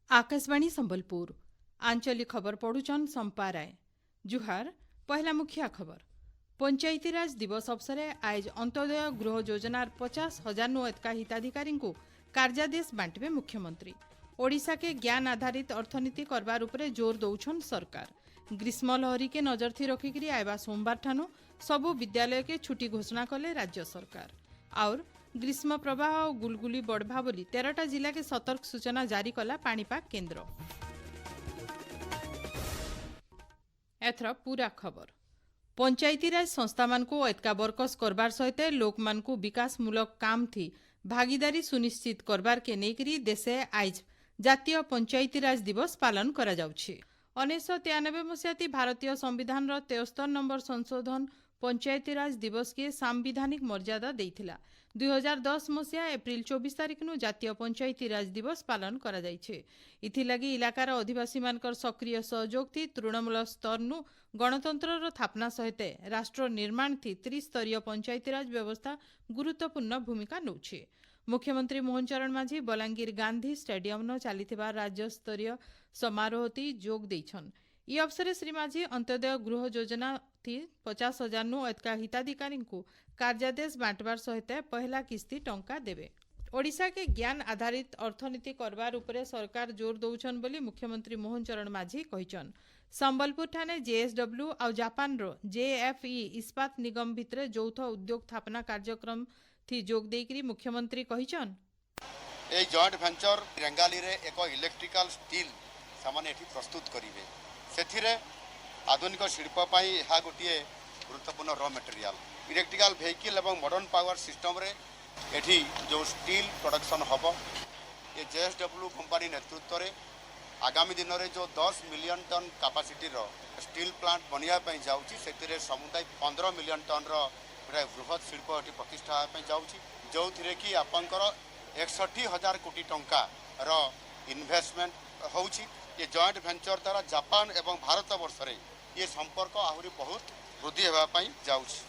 आकाशवाणी संबलपुर आंचलिक खबर पढ़ुचन संपा राय। जुहार पहला मुखिया खबर। पंचायती राज दिवस अवसर आज अंत्योदय गृह योजनार 50,000 नु एतका हिताधिकारी को कार्यादेश बांटबे मुख्यमंत्री। ओडिशा के ज्ञान आधारित अर्थनीति करबार उपरे जोर दौछन सरकार। ग्रीष्म लहरी के नजर थी रखिकी आयबा सोमवार ठानु सबु विद्यालय के छुट्टी घोषणा कले राज्य सरकार। और ग्रीष्म प्रवाह और गुलगुली बढ़वा बोली 13टा जिला के सतर्क सूचना जारी कला पाणीपाग केन्द्र। एथर पूरा खबर। पंचायती राज संस्था मानकु एतका बरकस करबार सहित लोक मानकु विकासमूलक काम थी भागीदारी सुनिश्चित करबार के नेकरी देशे आज जातीय पंचायती राज दिवस पालन करा जाउछि। 1993 मसीहा भारतीय संविधान 73 नंबर संशोधन पंचायती राज दिवस के सांविधानिक मर्यादा देइथिला। 2010 मसीहा एप्रिल 24 तारिख नु जातीय पंचायती राज दिवस पालन करा जाइछे। इथिलागी इलाकार अधिवासी मानकर सक्रिय सहयोग थी तृणमूल स्तर नु गणतंत्र थापना सहित राष्ट्र निर्माण थी त्रिस्तरीय पंचायती राज व्यवस्था गुरुत्वपूर्ण भूमिका नौछे। मुख्यमंत्री मोहन चरण माझी बलांगीर गांधी स्टेडियम न चलीथिबा राज्य स्तरीय समारोह थी जोग देइछन। ई अवसर श्री माझी अंत्योदय गृह योजना थी 50,000 नु एतका हिताधिकारी को कार्यादेश बांटबार सहित पहला किस्ती टंका देवे। ओडिशा के ज्ञान आधारित अर्थनीति करबार उपरे सरकार जोर दौछन बोली मुख्यमंत्री मोहन चरण माझी कहिछन। संबलपुर ठाने जेएसडब्ल्यू और जापान रो जेएफई इस्पात निगम भितरे यौथ उद्योग स्थापना कार्यक्रम थी जोग देकरी मुख्यमंत्री कहिछन ए जॉइंट वेंचर रेंगाली रे एक इलेक्ट्रिकल स्टील सामान एठी प्रस्तुत करिवे। सेथिरे आधुनिक शिल्प पाई यह गोटे गुरुत्वपूर्ण रॉ मटेरियल इलेक्ट्रिकल व्हीकल एवं मॉडर्न पावर सिस्टम रे एठी जो स्टील प्रोडक्शन हबो ये जेएसडब्ल्यू कंपनी नेतृत्व रे आगामी दिन में जो 10 मिलियन टन कैपेसिटी रो स्टील प्लांट बनिया पई जाउची सेतिरे समुदाय 15 मिलियन टन रो बृहत शिल्प एठी प्रतिष्ठा पई जाउची जो थिरे कि आपनकर 61,000 कोटी टंका रो इन्वेस्टमेंट होउची। ये जॉइंट वेंचर द्वारा जापान एवं भारत वर्ष रे ये संपर्क आहुरी बहुत वृद्धि हेबा पई जाउची।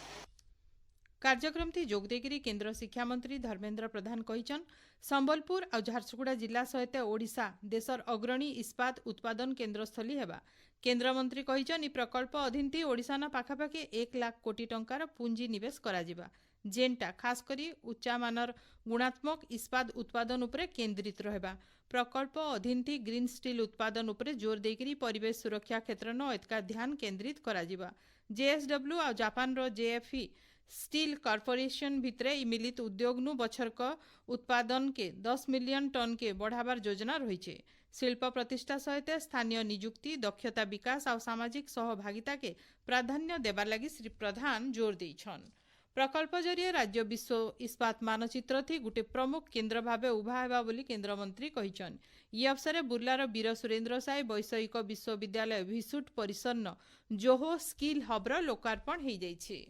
कार्यक्रम थी जोग देगिरी केंद्र शिक्षा मंत्री धर्मेंद्र प्रधान कहिछन संबलपुर और झारसुगुड़ा जिला सहित ओडिशा देशर अग्रणी इस्पात उत्पादन केन्द्र स्थली हेबा। केंद्र मंत्री कहिछन ई प्रकल्प अधीन थी ओडिशा न पाखापाखि 1 लाख कोटी टंकार पुंजी निवेश कराजिबा जेनटा खास करी उच्चा मानर गुणात्मक इस्पात उत्पादन उपरे केंद्रित रहबा। प्रकल्प अधीन थी ग्रीन स्टील उत्पादन उपरे जोर देकरी परिवेश सुरक्षा क्षेत्र न एतका ध्यान केंद्रित कराजिबा। जेएसडब्ल्यू और जापान रो जेएफई स्टील कॉर्पोरेशन भितरे मिलित उद्योग नु बछरक उत्पादन के 10 मिलियन टन के बढ़ावार योजना रही। शिल्प प्रतिष्ठा सहित स्थानीय नियुक्ति दक्षता विकास और सामाजिक सहभागिता के प्राधान्य देवार लगी श्री प्रधान जोर देइछन। प्रकल्प जरिए राज्य विश्व इस्पात मानचित्र थी गोटे प्रमुख केन्द्र भावे उभा हेबा बोली केन्द्र मंत्री कहिछन। ई अवसर बुर्लार वीर सुरेन्द्र साय वैषयिक विश्वविद्यालय विसुट परिसर न जोहो स्किल हब्र लोकार्पण हो जाइछे।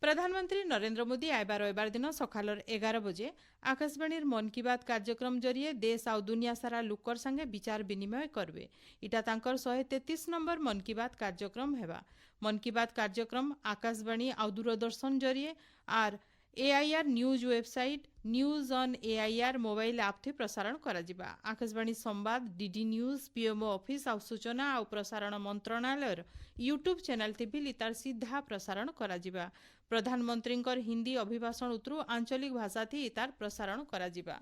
प्रधानमंत्री नरेंद्र मोदी आयबा रविवार दिन सकालर 11 बजे आकाशवाणीर मन की बात कार्यक्रम जरिए देश और दुनिया सारा लोकर संगे विचार विनिमय करबे। इटा तांकर 133 नंबर मन की बात कार्यक्रम हेबा। मन की बात कार्यक्रम आकाशवाणी और दूरदर्शन जरिए आर AIR news website news on AIR mobile app थी प्रसारण कराजिबा। आकाशवाणी संवाद डीडी न्यूज पीएमओ ऑफिस और सूचना और प्रसारण मंत्रणालय यूट्यूब चैनल थी भी तार सीधा प्रसारण कराजिबा। प्रधानमंत्री हिंदी अभिभाषण उतरु आंचलिक भाषा थी तार प्रसारण कराजिबा।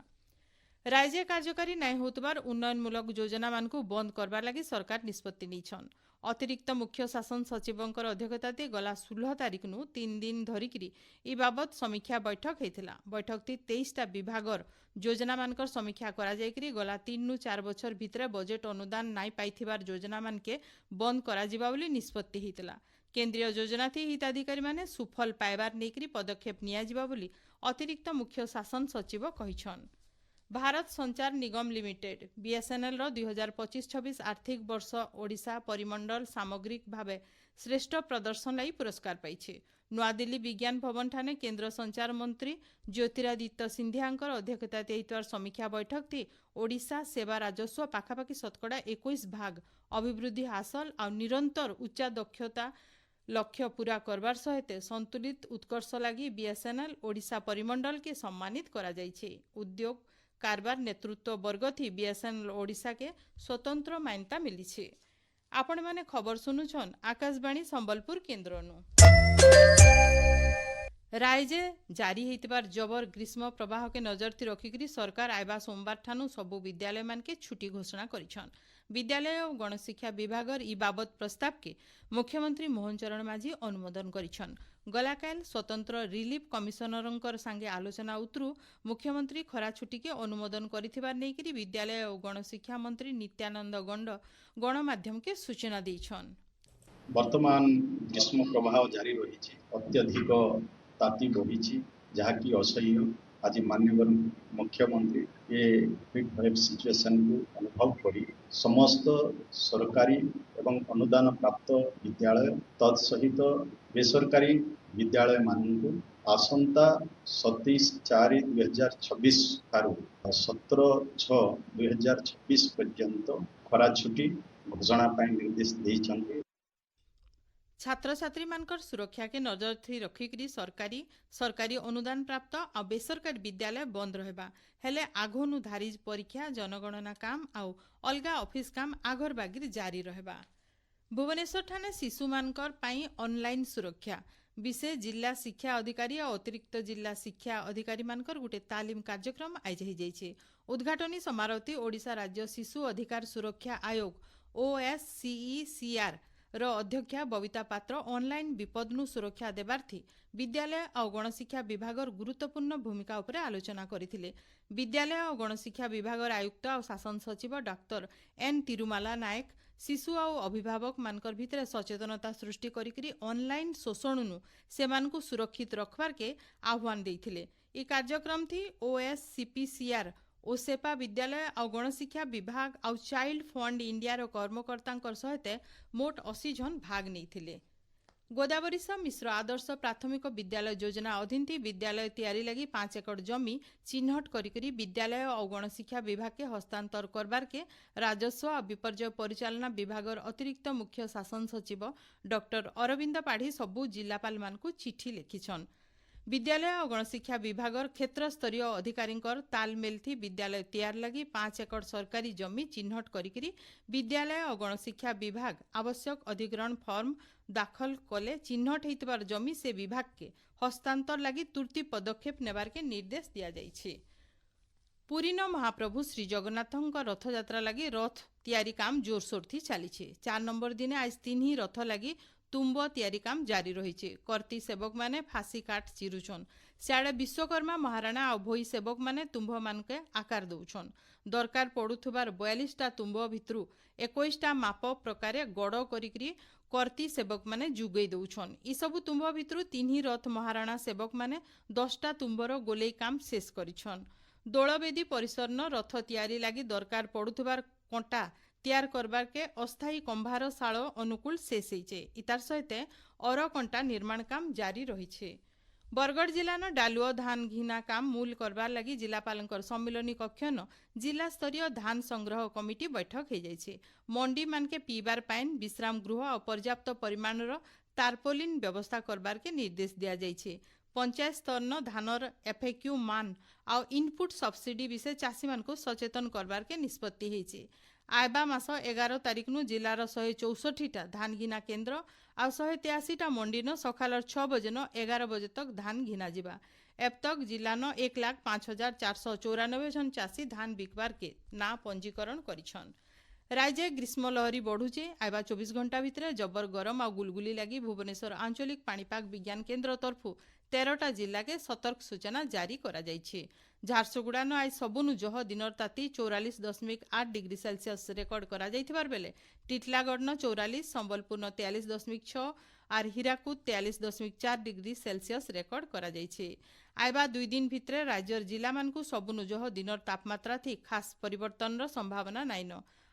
राज्य कार्यकारी नाय होतबार उन्नयनमूलक योजना मानकु बंद करबार लगी सरकार निष्पत्ति निछन। अतिरिक्त मुख्य शासन सचिवंकर अध्यक्षता गला 16 तारिख नु 3 दिन धरिकी ई बाबत समीक्षा बैठक होइथिला। बैठक थी 23टा विभागर योजना मानकर समीक्षा करा जायकरी गला 3 नु 4 बछर भितरे बजेट अनुदान नाय पाइथिबार योजना मानके बंद करा जिबा बोली निष्पत्ति हितला। केंद्रीय योजना थी हिताधिकारी माने सुफल पाइबार नेकरी पदक्षेप निया जिबा बोली अतिरिक्त मुख्य शासन सचिव कहिछन। भारत संचार निगम लिमिटेड बीएसएनएल रो 2025-26 आर्थिक वर्ष ओडिशा परिमंडल सामग्रिक भावे श्रेष्ठ प्रदर्शन लाई पुरस्कार पाइछे। नुआदिल्ली विज्ञान भवन ठाने केंद्र संचार मंत्री ज्योतिरादित्य सिंधियांकर अध्यक्षता हेतुआर समीक्षा बैठक थी ओडिशा सेवा राजस्व पाखापाखि 21 भाग अभिवृद्धि हासिल और निरंतर उच्च दक्षता लक्ष्य पूरा करबार सहित संतुलित उत्कर्ष लगी बीएसएनएल ओडिशा परिमंडल के सम्मानित करा जाइछे। उद्योग कारबार नेतृत्व वर्ग थी बीएसएनएल ओडिशा के स्वतंत्र मान्यता मिली। आपण माने खबर सुनुछन आकाशवाणी संबलपुर केन्द्रनु। राज्य जारी होइतबार जबर ग्रीष्म प्रवाह के नजर थी रखिकरी सरकार आयबा सोमवार ठानु सबु विद्यालय मान के छुट्टी घोषणा करिछन। विद्यालय और गणशिक्षा विभाग ई बाबत प्रस्ताव के मुख्यमंत्री मोहन चरण माझी अनुमोदन करिछन। गलाकाल स्वतंत्र रिलीफ कमिशनरंकर संगे आलोचना उतरु मुख्यमंत्री खरा छुट्टी के अनुमोदन करिथिबार नेकिरी विद्यालय और गणशिक्षा मंत्री नित्यानंद गंड गणमाध्यम के सूचना दैछन। वर्तमान ग्रीष्म प्रवाह जारी रही अत्यधिक ताती बढ़ी जहाँकि असह्य। आज माननीय मुख्यमंत्री ये हीट वेव सिचुएशन को अनुभव करी समस्त सरकारी एवं अनुदान प्राप्त विद्यालय तत्सहित बेसरकारी विद्यालय मानू आसंता 27/4/2026 ठारू 17/6/2026 पर्यंत खरा छुट्टी घोषणा निर्देश देइछन्ते। छात्र छात्री मानकर सुरक्षा के नजर थी रखिकरी सरकारी अनुदान प्राप्त आ बेसरकारी विद्यालय बंद रहबा हेले आघनु धारिज परीक्षा जनगणना काम आउ अलगा ऑफिस काम आगर बागिर जारी रहबा। भुवनेश्वर ठाने शिशु मानकर पाई ऑनलाइन सुरक्षा विषय जिला शिक्षा अधिकारी और अतिरिक्त जिला शिक्षा अधिकारी मानकर गुटे तालीम कार्यक्रम आयोज हो जाइछे। उद्घाटनी समारोह ओडिशा राज्य शिशु अधिकार सुरक्षा आयोग OSCECR रो अध्यक्षा बबिता पात्र ऑनलाइन विपदनु सुरक्षा देबार थी विद्यालय और गणशिक्षा विभाग गुरुत्वपूर्ण भूमिका उपरे आलोचना करथिले। विद्यालय और गणशिक्षा विभाग आयुक्त और शासन सचिव डॉक्टर एन तिरुमाला नायक शिशु और अभिभावक मानकर भितर सचेतनता सृष्टि करिकरी ऑनलाइन शोषणनु सेमानकु सुरक्षित रखबार के आह्वान देइथिले। ई कार्यक्रम थी OSCPCR ओसेपा विद्यालय और गणशिक्षा विभाग और चाइल्ड फंड इंडिया रो कर्मकर्ता सहित मोट 80 जन भाग नहीं। गोदावरीश मिश्र आदर्श प्राथमिक विद्यालय योजना अधीन थी विद्यालय तैयारी लगी 5 एकड़ जमी चिन्हट करी विद्यालय और गणशिक्षा विभाग के हस्तांतर करबार के राजस्व और विपर्यय परिचालना विभाग अतिरिक्त मुख्य शासन सचिव डॉक्टर अरविंद पाढ़ी सबू जिलापाल मानकु चिठी लिखिछन। विद्यालय और गणशिक्षा विभाग क्षेत्र स्तरीय अधिकारी तालमेल थी विद्यालय तैयार लगी 5 एकड़ सरकारी जमी चिन्हट करी विद्यालय और गणशिक्षा विभाग आवश्यक अधिग्रहण फॉर्म दाखल कले चिन्हट होइतबार जमी से विभाग के हस्तांतर लगी तुर्ती पदक्षेप नेबार के निर्देश दिया जाइछे। पुरीन महाप्रभु श्री जगन्नाथଙ୍କ रथयात्रा लगी रथ तैयारी काम जोरसोर थी चली। 4 नंबर दिन आज 3 ही रथ लगी तुम्ब तैयारी काम जारी रही। कर्ती सेवक माने फांसी काट चिरुछन सियाड़े विश्वकर्मा महाराणा और भोई सेवक माने तुम्ब मान के आकार दौछन। दरकार पड़ुथुबार 42टा तुम्ब भितरु 21टा माप प्रकार गड़ करी कर्ती सेवक माने जुगई दौछन। ई सबु तुम्ब भितरु 3 ही रथ महाराणा सेवक माने 10टा तुम्बर गोलेई काम शेष करिछन। दोलवेदी परिसरन रथ तैयारी लगी दरकार पड़ुथुबार कंटा तैयार करबार के अस्थायी कंभार शाल अनुकूल शेष होइछे। इतार सहित और कंटा निर्माण काम जारी रही। बरगढ़ जिलान डालुओ धान घिना काम मूल करबार लगी जिलापालंकर सम्मिलनी कक्षन जिला स्तरीय धान संग्रह कमिटी बैठक हो जाइछे। मंडी मान के पीबार पाइन विश्राम गृह और पर्याप्त परिमाणर तारपोलिन व्यवस्था करबार के निर्देश दिया जाइछे। पंचायत स्तर धानर FAQ मान और इनपुट सब्सिडी विषय चाषी मान को सचेतन करबार के निष्पत्ति होइछे। आयबा मास 11 तारिख नु जिलार 164टा धान घिना केन्द्र और 183टा मंडी न सकाल 6 बजे न 11 बजे तक धान घिना जिबा। एब तक जिलान 1,05,494 जन चाषी धान बिकबार के ना पंजीकरण करिछन। राज्य ग्रीष्म लहरी बढ़ुचे। आयबा 24 घंटा भितर जबर गरम और गुलगुली लगी भुवनेश्वर आंचलिक पाणीपाग विज्ञान केन्द्र तरफु 13टा जिला के सतर्क सूचना जारी करा जाइछे। झारसुगुड़ा न आज सबुनु जह दिनर ताती 44.8 डिग्री सेल्सियस रेकर्ड करा जाइथिबार बेले टिटलागढ़ न 44, संबलपुर न 43.6 और हीराकुद 43.4 डिग्री सेल्सियस रेकर्ड करा जाइछे। आयबा 2 दिन भितर राज्यर जिला मानकु सबुनु जह दिनर तापमात्रा थी खास परिवर्तन संभावना नाइन।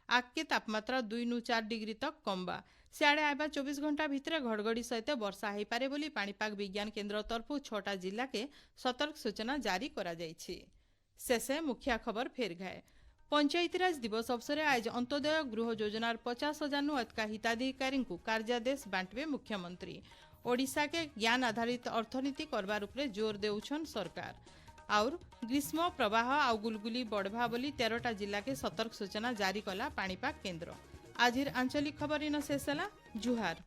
आगे तापमात्रा 2 नु 4 डिग्री तक कमबा। सियाड़े आयबा 24 घंटा भितर घड़घड़ी सहित वर्षा हो पारे बोली पाणीपाग विज्ञान केन्द्र तरफु 6टा जिला के सतर्क सूचना जारी करा जाइछे। शेषे मुख्य खबर फेर गए। पंचायतीराज दिवस अवसर आज अंत्योदय गृह योजनार 50,000 नु अधिक हिताधिकारी कार्यादेश बांटवे मुख्यमंत्री। ओडिशा के ज्ञान आधारित अर्थनीति करबार उपरे जोर देउछन सरकार। और ग्रीष्म प्रवाह आउ गुलगुली बढ़वा बोली 13टा जिला के सतर्क सूचना जारी कला पाणीपाग केन्द्र। आज आंचलिक खबर इन शेष है। जुहार।